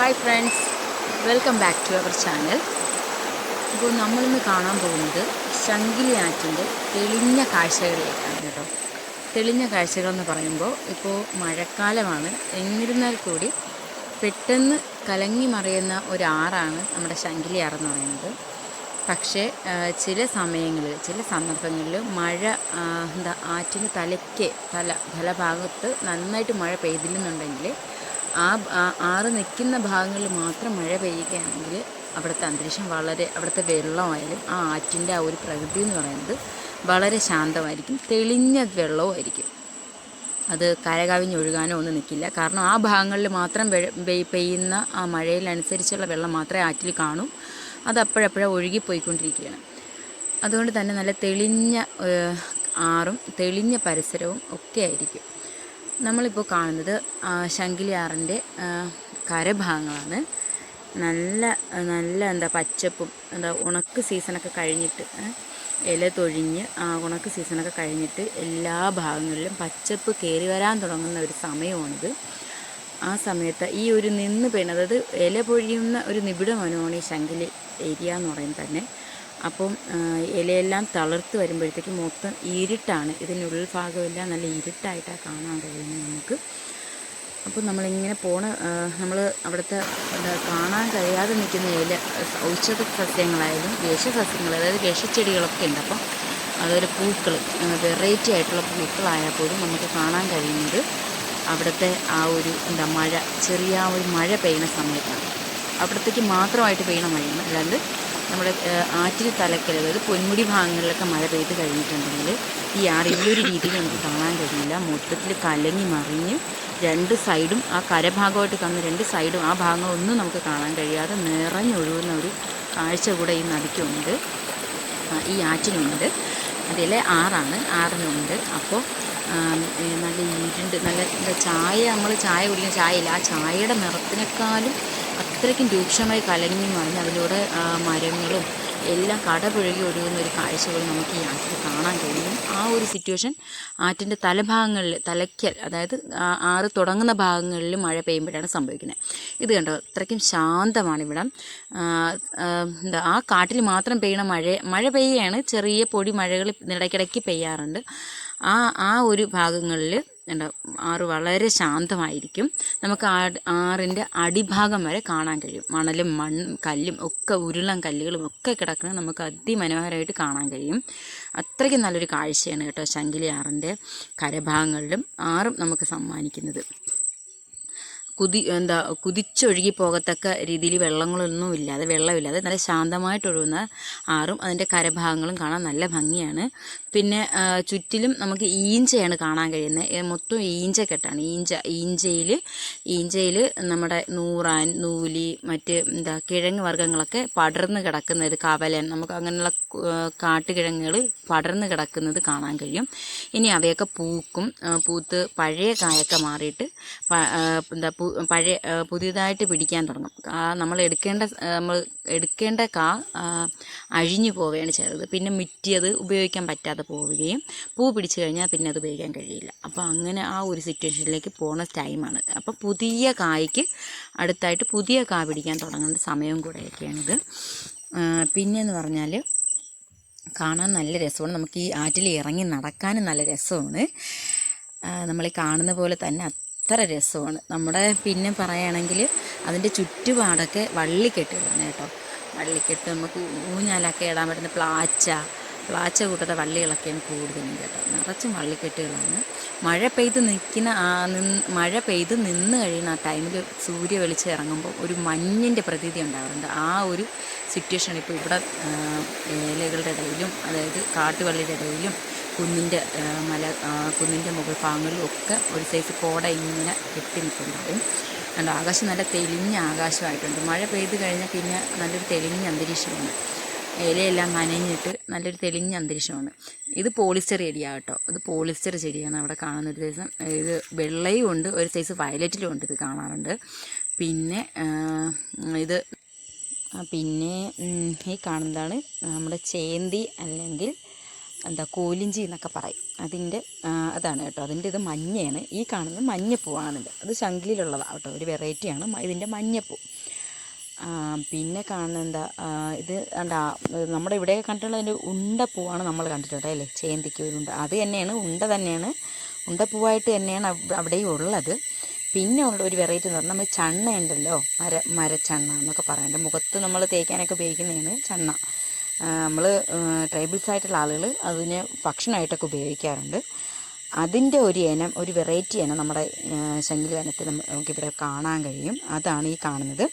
Hi friends, welcome back to our channel. ഇപ്പോൾ നമ്മളിന്ന് കാണാൻ പോകുന്നത് ശംഖിലി ആറ്റിൻ്റെ തെളിഞ്ഞ കാഴ്ചകളിലേക്കാണ് കേട്ടോ. തെളിഞ്ഞ കാഴ്ചകളെന്ന് പറയുമ്പോൾ ഇപ്പോൾ മഴക്കാലമാണ്, എന്നിരുന്നാൽ കൂടി പെട്ടെന്ന് കലങ്ങി മറിയുന്ന ഒരു ആറാണ് നമ്മുടെ ശംഖിലി ആറെന്ന് പറയുന്നത്. പക്ഷേ ചില സമയങ്ങളിൽ, ചില സന്ദർഭങ്ങളിൽ മഴ ആറ്റിന് തലഭാഗത്ത് നന്നായിട്ട് മഴ പെയ്തില്ലെന്നുണ്ടെങ്കിൽ ആറ് നിൽക്കുന്ന ഭാഗങ്ങളിൽ മാത്രം മഴ പെയ്യുകയാണെങ്കിൽ അവിടുത്തെ അന്തരീക്ഷം അവിടുത്തെ വെള്ളമായാലും ആ ആറ്റിൻ്റെ ആ ഒരു പ്രകൃതി എന്ന് പറയുന്നത് വളരെ ശാന്തമായിരിക്കും, തെളിഞ്ഞ വെള്ളവുമായിരിക്കും. അത് കരകവിഞ്ഞൊഴുകാനോ ഒന്നും നിൽക്കില്ല. കാരണം ആ ഭാഗങ്ങളിൽ മാത്രം പെയ്യുന്ന ആ മഴയിലനുസരിച്ചുള്ള വെള്ളം മാത്രമേ ആറ്റിൽ കാണൂ. അത് അപ്പോഴപ്പോഴേ ഒഴുകിപ്പോയിക്കൊണ്ടിരിക്കുകയാണ്. അതുകൊണ്ട് തന്നെ നല്ല തെളിഞ്ഞ ആറും തെളിഞ്ഞ പരിസരവും ഒക്കെ ആയിരിക്കും. നമ്മളിപ്പോൾ കാണുന്നത് ശംഖിലി ആറിൻ്റെ കരഭാഗങ്ങളാണ്. നല്ല പച്ചപ്പും ഉണക്ക് സീസണൊക്കെ കഴിഞ്ഞിട്ട്, ഇല തൊഴിഞ്ഞ് ഉണക്ക് സീസണൊക്കെ കഴിഞ്ഞിട്ട് എല്ലാ ഭാഗങ്ങളിലും പച്ചപ്പ് കയറി വരാൻ തുടങ്ങുന്ന ഒരു സമയമാണിത്. ആ സമയത്ത് ഈ ഒരു നിന്ന് പെയ്യുന്നത്, അതായത് ഇല പൊഴിയുന്ന ഒരു നിബിഡ വനമാണ് ഈ ശംഖിലി ഏരിയ എന്ന് പറയുന്നത് തന്നെ. അപ്പം ഇലയെല്ലാം തളിർത്ത് വരുമ്പോഴത്തേക്ക് മൊത്തം ഇരുട്ടാണ്. ഇതിനുള്ളിൽ ഭാഗമെല്ലാം നല്ല ഇരുട്ടായിട്ടാണ് കാണാൻ കഴിയുന്നത് നമുക്ക്. അപ്പോൾ നമ്മളിങ്ങനെ നമ്മൾ അവിടുത്തെ കാണാൻ കഴിയാതെ നിൽക്കുന്ന ഔഷധ സസ്യങ്ങളായാലും വിഷസസ്യങ്ങൾ, അതായത് വിഷച്ചെടികളൊക്കെ ഉണ്ട്. അപ്പം അതൊരു പൂക്കൾ, വെറൈറ്റി ആയിട്ടുള്ള പൂക്കളായാൽ പോലും നമുക്ക് കാണാൻ കഴിയുന്നത് അവിടുത്തെ ആ ഒരു ചെറിയ ഒരു മഴ പെയ്യുന്ന സമയത്താണ്. അവിടത്തേക്ക് മാത്രമായിട്ട് പെയ്യുന്ന മഴയാണ്. അല്ലാണ്ട് നമ്മുടെ ആറ്റിൽ തലക്കൽ, അതായത് പൊന്മുടി ഭാഗങ്ങളിലൊക്കെ മഴ പെയ്ത് കഴിഞ്ഞിട്ടുണ്ടെങ്കിൽ ഈ ആറ് ഈ ഒരു രീതിയിൽ നമുക്ക് കാണാൻ കഴിയില്ല. മൊത്തത്തിൽ കലങ്ങി മറിഞ്ഞ് രണ്ട് സൈഡും, ആ കരഭാഗമായിട്ട് കാണുന്ന രണ്ട് സൈഡും, ആ ഭാഗങ്ങളൊന്നും നമുക്ക് കാണാൻ കഴിയാതെ നിറഞ്ഞൊഴുകുന്ന ഒരു കാഴ്ച കൂടെ ഈ നദിക്കുണ്ട്, ഈ ആറ്റിനുണ്ട്. അതിലെ ആറിനുണ്ട്. അപ്പോൾ നല്ല ഇരുണ്ട്, നല്ല ചായ, നമ്മൾ ചായ കുടിക്കുന്ന ചായയില്ല, ആ ചായയുടെ നിറത്തിനേക്കാളും അത്രയ്ക്കും രൂക്ഷമായി കലങ്ങി മറിഞ്ഞ് അതിലൂടെ മരങ്ങളും എല്ലാം കടപുഴകി ഒഴുകുന്ന ഒരു കാഴ്ചകൾ നമുക്ക് ഈ ആറ്റിൽ കാണാൻ കഴിയും. ആ ഒരു സിറ്റുവേഷൻ ആറ്റിൻ്റെ തലയ്ക്കൽ, അതായത് ആറ് തുടങ്ങുന്ന ഭാഗങ്ങളിൽ മഴ പെയ്യുമ്പോഴാണ് സംഭവിക്കുന്നത്. ഇത് കണ്ടോ, അത്രയ്ക്കും ശാന്തമാണ് ഇവിടം. ആ കാട്ടിൽ മാത്രം പെയ്യണ മഴ പെയ്യുകയാണ്, ചെറിയ പൊടി മഴകൾ ഇടയ്ക്കിടയ്ക്ക് പെയ്യാറുണ്ട്. ആ ഒരു ഭാഗങ്ങളിൽ ആറ് വളരെ ശാന്തമായിരിക്കും. നമുക്ക് ആറിൻ്റെ അടിഭാഗം വരെ കാണാൻ കഴിയും. മണലും കല്ലും ഒക്കെ, ഉരുളൻ കല്ലുകളും ഒക്കെ കിടക്കുന്നത് നമുക്ക് അതിമനോഹരമായിട്ട് കാണാൻ കഴിയും. അത്രയ്ക്കും നല്ലൊരു കാഴ്ചയാണ് കേട്ടോ ശംഖിലി ആറിൻ്റെ കരഭാഗങ്ങളിലും ആറും നമുക്ക് സമ്മാനിക്കുന്നത്. കുതിച്ചൊഴുകി പോകത്തക്ക രീതിയിൽ വെള്ളമില്ലാതെ നല്ല ശാന്തമായിട്ട് ഒഴുകുന്ന ആറും അതിൻ്റെ കരഭാഗങ്ങളും കാണാൻ നല്ല ഭംഗിയാണ്. പിന്നെ ചുറ്റിലും നമുക്ക് ഈഞ്ചയാണ് കാണാൻ കഴിയുന്നത്. മൊത്തം ഈഞ്ചക്കെട്ടാണ്. ഈഞ്ചയിൽ നമ്മുടെ നൂറാൻ, നൂലി, മറ്റ് കിഴങ്ങ് വർഗ്ഗങ്ങളൊക്കെ പടർന്ന് കിടക്കുന്നത്, കവലൻ, നമുക്ക് അങ്ങനെയുള്ള കാട്ടുകിഴങ്ങുകൾ പടർന്ന് കിടക്കുന്നത് കാണാൻ കഴിയും. ഇനി അവയൊക്കെ പൂത്ത് പഴയ കായൊക്കെ മാറിയിട്ട് പുതിയതായിട്ട് പിടിക്കാൻ തുടങ്ങും. നമ്മൾ എടുക്കേണ്ട കാ അഴിഞ്ഞു പോവുകയാണ് ചെയ്തത്. പിന്നെ മുറ്റിയത് ഉപയോഗിക്കാൻ പറ്റാതെ പോവുകയും, പൂ പിടിച്ചു കഴിഞ്ഞാൽ പിന്നെ അത് ഉപയോഗിക്കാൻ കഴിയില്ല. അപ്പോൾ അങ്ങനെ ആ ഒരു സിറ്റുവേഷനിലേക്ക് പോകുന്ന ടൈമാണ്. അപ്പോൾ പുതിയ കായ്ക്ക് അടുത്തായിട്ട് പുതിയ കാ പിടിക്കാൻ തുടങ്ങുന്ന സമയവും കൂടെയൊക്കെയാണിത്. പിന്നെയെന്ന് പറഞ്ഞാൽ കാണാൻ നല്ല രസമാണ്. നമുക്ക് ഈ ആറ്റിൽ ഇറങ്ങി നടക്കാനും നല്ല രസമാണ്. നമ്മൾ കാണുന്ന പോലെ തന്നെ അത്ര രസമാണ്. പിന്നെ പറയുകയാണെങ്കിൽ അതിൻ്റെ ചുറ്റുപാടൊക്കെ വള്ളിക്കെട്ടുകളാണ് കേട്ടോ. വള്ളിക്കെട്ട്, നമുക്ക് ഊഞ്ഞാലൊക്കെ ഇടാൻ പറ്റുന്ന പ്ലാച്ച കൂട്ടത്തെ വള്ളികളൊക്കെയാണ് കൂടുതലും കേട്ടോ. നിറച്ചും വള്ളിക്കെട്ടുകളാണ്. മഴ പെയ്ത് നിന്ന് കഴിയുന്ന ആ ടൈമിൽ സൂര്യ വെളിച്ചം ഇറങ്ങുമ്പോൾ ഒരു മഞ്ഞിൻ്റെ പ്രതീതി ഉണ്ടാകാറുണ്ട്. ആ ഒരു സിറ്റുവേഷൻ ഇപ്പോൾ ഇവിടെ ഇലകളുടെ ഇടയിലും, അതായത് കാട്ടുവള്ളിയുടെ ഇടയിലും, കുന്നിൻ്റെ മുകൾ ഭാഗങ്ങളിലും ഒക്കെ ഒരു സൈസ് കോട ഇങ്ങനെ കെട്ടി നിൽക്കുന്നുണ്ടാവും. ആകാശം നല്ല തെളിഞ്ഞ ആകാശമായിട്ടുണ്ട്. മഴ പെയ്ത് കഴിഞ്ഞാൽ പിന്നെ നല്ലൊരു തെളിഞ്ഞ അന്തരീക്ഷമാണ്. ഇലയെല്ലാം നനഞ്ഞിട്ട് നല്ലൊരു തെളിഞ്ഞ അന്തരീക്ഷമാണ്. ഇത് പോളിസ്റ്റർ ചെടിയാണ് കേട്ടോ. ഇത് പോളിസ്റ്റർ ചെടിയാണ് അവിടെ കാണുന്ന ഒരു സൈസ്. ഇത് വെള്ളയും ഉണ്ട്, ഒരു സൈസ് വയലറ്റിലും ഉണ്ട്, ഇത് കാണാറുണ്ട്. പിന്നെ ഈ കാണുന്നതാണ് നമ്മുടെ ചേന്തി, അല്ലെങ്കിൽ കോലിഞ്ചി എന്നൊക്കെ പറയും. അതിൻ്റെ അതാണ് കേട്ടോ. അതിൻ്റെ ഇത് മഞ്ഞയാണ്. ഈ കാണുന്നത് മഞ്ഞപ്പൂവാണിത്. അത് ശംഖിലുള്ളതാണ് കേട്ടോ, ഒരു വെറൈറ്റിയാണ് ഇതിൻ്റെ മഞ്ഞപ്പൂ. പിന്നെ കാണുന്നത് എന്താ, ഇത് എന്താ നമ്മുടെ ഇവിടെയൊക്കെ കണ്ടിട്ടുള്ള അതിൻ്റെ ഉണ്ടപ്പൂവാണ് നമ്മൾ കണ്ടിട്ടുണ്ട് അല്ലേ, ചേന്തിക്ക് ഒരു ഉണ്ട. അത് തന്നെയാണ്, ഉണ്ട തന്നെയാണ്, ഉണ്ടപ്പൂവായിട്ട് തന്നെയാണ് അവിടെയും ഉള്ളത്. പിന്നെ ഉള്ള ഒരു വെറൈറ്റി എന്ന് പറഞ്ഞാൽ നമ്മൾ ചണ്ണ ഉണ്ടല്ലോ, മരച്ചണ്ണ എന്നൊക്കെ പറയാറുണ്ട്. മുഖത്ത് നമ്മൾ തേക്കാനൊക്കെ ഉപയോഗിക്കുന്നതാണ് ചണ്ണ. നമ്മൾ ട്രൈബൽസ് ആയിട്ടുള്ള ആളുകൾ അതിനെ ഭക്ഷണമായിട്ടൊക്കെ ഉപയോഗിക്കാറുണ്ട്. അതിൻ്റെ ഒരു ഇനം, ഒരു വെറൈറ്റി ഇനം നമ്മുടെ ശംഖിലി വനത്തിൽ നമുക്കിവിടെ കാണാൻ കഴിയും. അതാണ് ഈ കാണുന്നത്.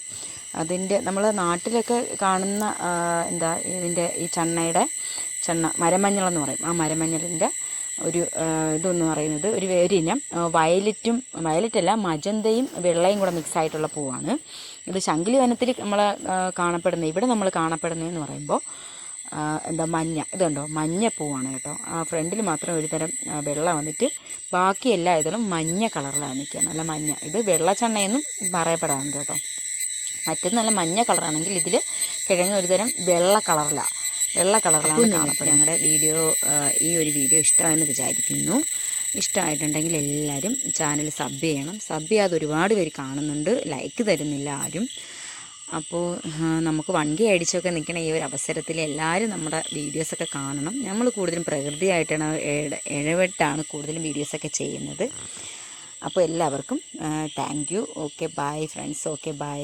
അതിൻ്റെ നമ്മൾ നാട്ടിലൊക്കെ കാണുന്ന എന്താ ഇതിൻ്റെ ഈ ചണ്ണ മരമഞ്ഞളെന്ന് പറയും. ആ മരമഞ്ഞളിൻ്റെ ഒരു ഇതെന്ന് പറയുന്നത് ഒരു ഇനം വയലറ്റല്ല, മജന്തയും വെള്ളയും കൂടെ മിക്സ് ആയിട്ടുള്ള പൂവാണ്. ഇത് ശംഖിലി വനത്തിൽ നമ്മൾ ഇവിടെ നമ്മൾ കാണപ്പെടുന്നതെന്ന് പറയുമ്പോൾ എന്താ ഇതുണ്ടോ, മഞ്ഞപ്പൂവാണ് കേട്ടോ. ഫ്രണ്ടിൽ മാത്രം ഒരു തരം വെള്ള വന്നിട്ട് ബാക്കി എല്ലാ ഇതിലും മഞ്ഞ കളറിലാണ് നിൽക്കുക, നല്ല മഞ്ഞ. ഇത് വെള്ളച്ചണ്ണയെന്നും പറയപ്പെടാറുണ്ട് കേട്ടോ. മറ്റൊന്ന് നല്ല മഞ്ഞ കളറാണെങ്കിൽ ഇതിൽ കിഴങ്ങ് ഒരു തരം വെള്ള കളറിലാണ് കാണപ്പെടുന്നത്. ഞങ്ങളുടെ ഈ ഒരു വീഡിയോ ഇഷ്ടമായെന്ന് വിചാരിക്കുന്നു. ഇഷ്ടമായിട്ടുണ്ടെങ്കിൽ എല്ലാവരും ചാനൽ സബ് ചെയ്യണം. സബ് ചെയ്യാതെ ഒരുപാട് പേര് കാണുന്നുണ്ട്, ലൈക്ക് തരുന്നില്ല ആരും. അപ്പോൾ നമുക്ക് വണ്ടി അടിച്ചൊക്കെ നിൽക്കണ ഈ ഒരു അവസരത്തിൽ എല്ലാവരും നമ്മുടെ വീഡിയോസൊക്കെ കാണണം. നമ്മൾ കൂടുതലും പ്രകൃതിയായിട്ടാണ് ഇടപെട്ടാണ് കൂടുതലും വീഡിയോസൊക്കെ ചെയ്യുന്നത്. അപ്പോൾ എല്ലാവർക്കും thank you. Okay bye friends. Okay bye.